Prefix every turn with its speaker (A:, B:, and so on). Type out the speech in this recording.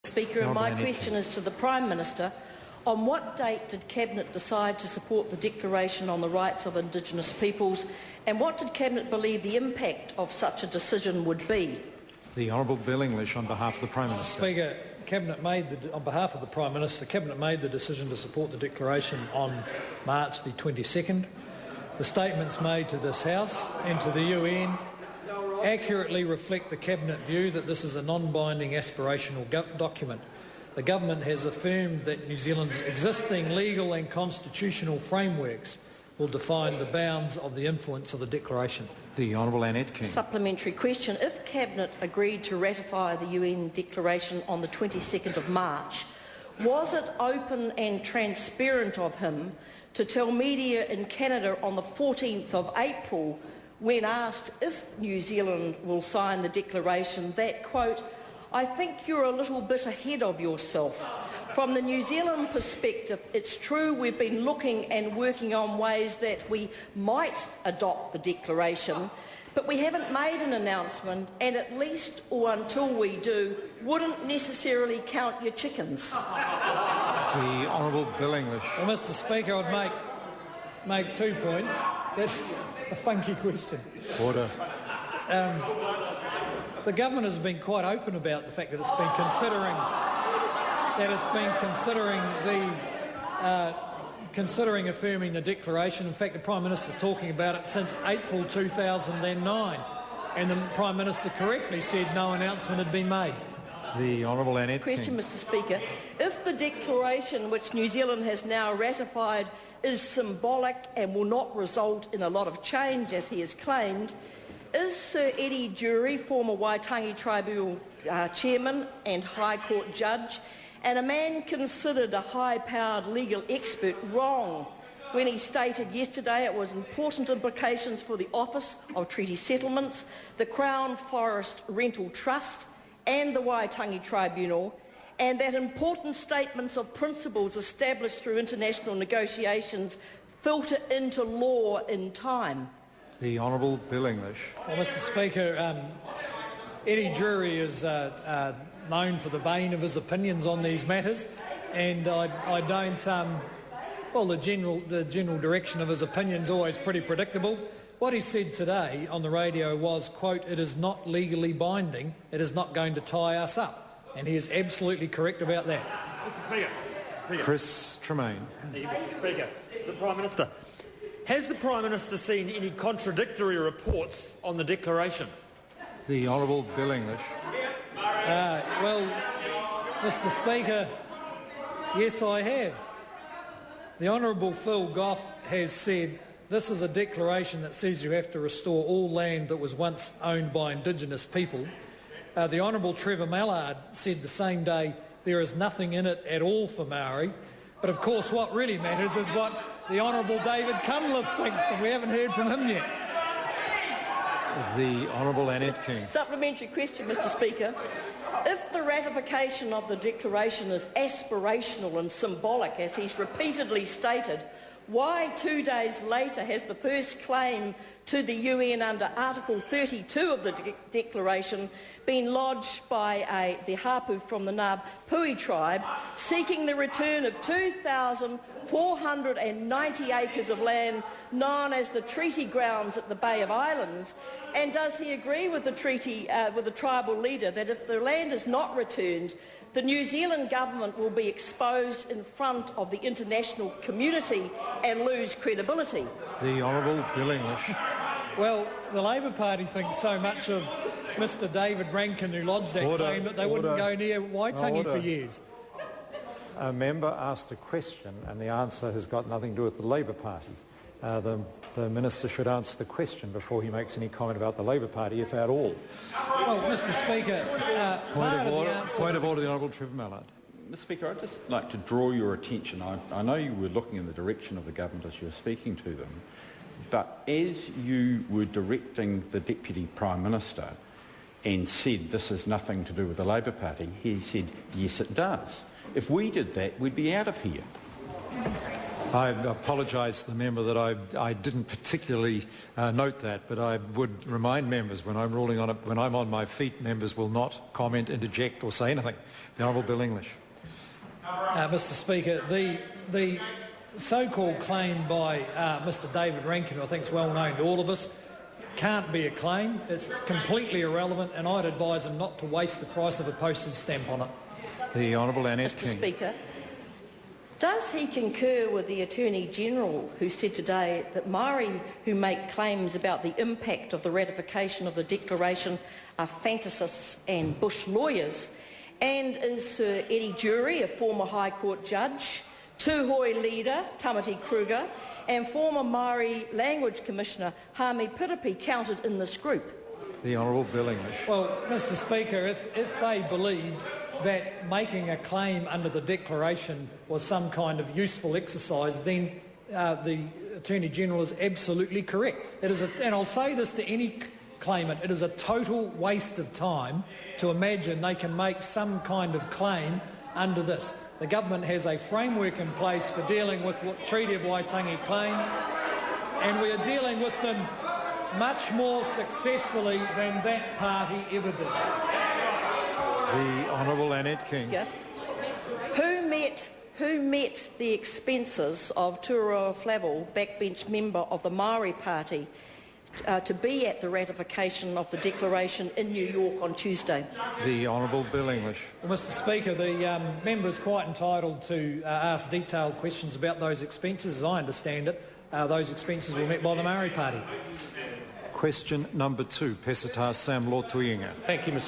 A: Speaker, and my question is to the Prime Minister. On what date did Cabinet decide to support the Declaration on the Rights of Indigenous Peoples, and what did Cabinet believe the impact of such a decision would be?
B: The Honourable Bill English on behalf of the Prime Minister.
C: Speaker, on behalf of the Prime Minister, Cabinet made the decision to support the Declaration on March the 22nd. The statements made to this House and to the UN accurately reflect the Cabinet view that this is a non-binding aspirational document. The Government has affirmed that New Zealand's existing legal and constitutional frameworks will define the bounds of the influence of the Declaration.
B: The Honourable Annette King.
A: Supplementary question. If Cabinet agreed to ratify the UN Declaration on the 22nd of March, was it open and transparent of him to tell media in Canada on the 14th of April, when asked if New Zealand will sign the Declaration, that, quote, "I think you're a little bit ahead of yourself. From the New Zealand perspective, it's true we've been looking and working on ways that we might adopt the Declaration, but we haven't made an announcement, and at least, or until we do, wouldn't necessarily count your chickens."
B: The Honourable Bill English.
C: Well, Mr Speaker, I'd make 2 points. That's a funky question.
B: Order.
C: The Government has been quite open about the fact that it's been considering affirming the Declaration. In fact, the Prime Minister talking about it since April 2009, and the Prime Minister correctly said no announcement had been made.
B: The Honourable Annette
A: Question,
B: King.
A: Mr Speaker. If the Declaration, which New Zealand has now ratified, is symbolic and will not result in a lot of change, as he has claimed, is Sir Eddie Jury, former Waitangi Tribunal Chairman and High Court Judge, and a man considered a high-powered legal expert, wrong when he stated yesterday it was important implications for the Office of Treaty Settlements, the Crown Forest Rental Trust and the Waitangi Tribunal, and that important statements of principles established through international negotiations filter into law in time?
B: The Honourable Bill English.
C: Well, Mr Speaker, Eddie Jury is known for the vein of his opinions on these matters, and I don't... well, the general direction of his opinions always pretty predictable. What he said today on the radio was, quote, "It is not legally binding, it is not going to tie us up." And he is absolutely correct about that.
D: Mr. Speaker.
B: Chris Tremaine.
D: Mr. Speaker, the Prime Minister. Has the Prime Minister seen any contradictory reports on the Declaration?
B: The Honourable Bill English.
C: Well, Mr Speaker, yes I have. The Honourable Phil Goff has said this is a declaration that says you have to restore all land that was once owned by Indigenous people. The Honourable Trevor Mallard said the same day there is nothing in it at all for Maori. But of course what really matters is what the Honourable David Cunliffe thinks, and we haven't heard from him yet.
B: The Honourable Annette King.
A: Supplementary question, Mr Speaker. If the ratification of the Declaration is aspirational and symbolic, as he's repeatedly stated, why 2 days later has the first claim to the UN under Article 32 of the Declaration been lodged by the Hapu from the Ngāpuhi tribe, seeking the return of 2,490 acres of land known as the treaty grounds at the Bay of Islands? And does he agree with the tribal leader that if the land is not returned, the New Zealand government will be exposed in front of the international community and lose credibility?
B: The Honourable Bill English.
C: Well, the Labor Party thinks so much of Mr David Rankin, who lodged that claim, that they wouldn't go near Waitangi for years.
B: A member asked a question and the answer has got nothing to do with the Labor Party. The Minister should answer the question before he makes any comment about the Labor Party, if at all.
C: Well, Mr Speaker,
B: Point of order, the Honourable Trevor Mallard.
E: Mr Speaker, I'd just like to draw your attention. I know you were looking in the direction of the government as you were speaking to them, but as you were directing the Deputy Prime Minister and said this has nothing to do with the Labor Party, he said, yes it does. If we did that, we'd be out of here.
B: I apologise to the member that I didn't particularly note that, but I would remind members when I'm ruling on it, when I'm on my feet, members will not comment, interject or say anything. The Honourable Bill English.
C: Mr Speaker, the so-called claim by Mr David Rankin, I think is well known to all of us, can't be a claim. It's completely irrelevant, and I'd advise him not to waste the price of a postage stamp on it.
B: The Honourable Annette King.
A: Mr Speaker, does he concur with the Attorney-General who said today that Māori who make claims about the impact of the ratification of the Declaration are fantasists and bush lawyers? And is Sir Eddie Jury, a former High Court judge, Tūhoe leader Tamati Kruger and former Māori Language Commissioner Hami Piripi counted in this group?
B: The Honourable Bill English.
C: Well, Mr Speaker, if they believed that making a claim under the Declaration was some kind of useful exercise, then the Attorney-General is absolutely correct. It is and I'll say this to any claimant, it is a total waste of time to imagine they can make some kind of claim under this. The government has a framework in place for dealing with what Treaty of Waitangi claims, and we are dealing with them much more successfully than that party ever did.
B: The Honourable Annette King.
A: Yeah. Who met the expenses of Tūroa Flavel, backbench member of the Māori Party, to be at the ratification of the Declaration in New York on Tuesday?
B: The Honourable Bill English.
C: Well, Mr Speaker, the member is quite entitled to ask detailed questions about those expenses. As I understand it, those expenses were met by the Māori Party.
B: Question number 2, Pesata Sam Lotuinga.
F: Thank you, Mr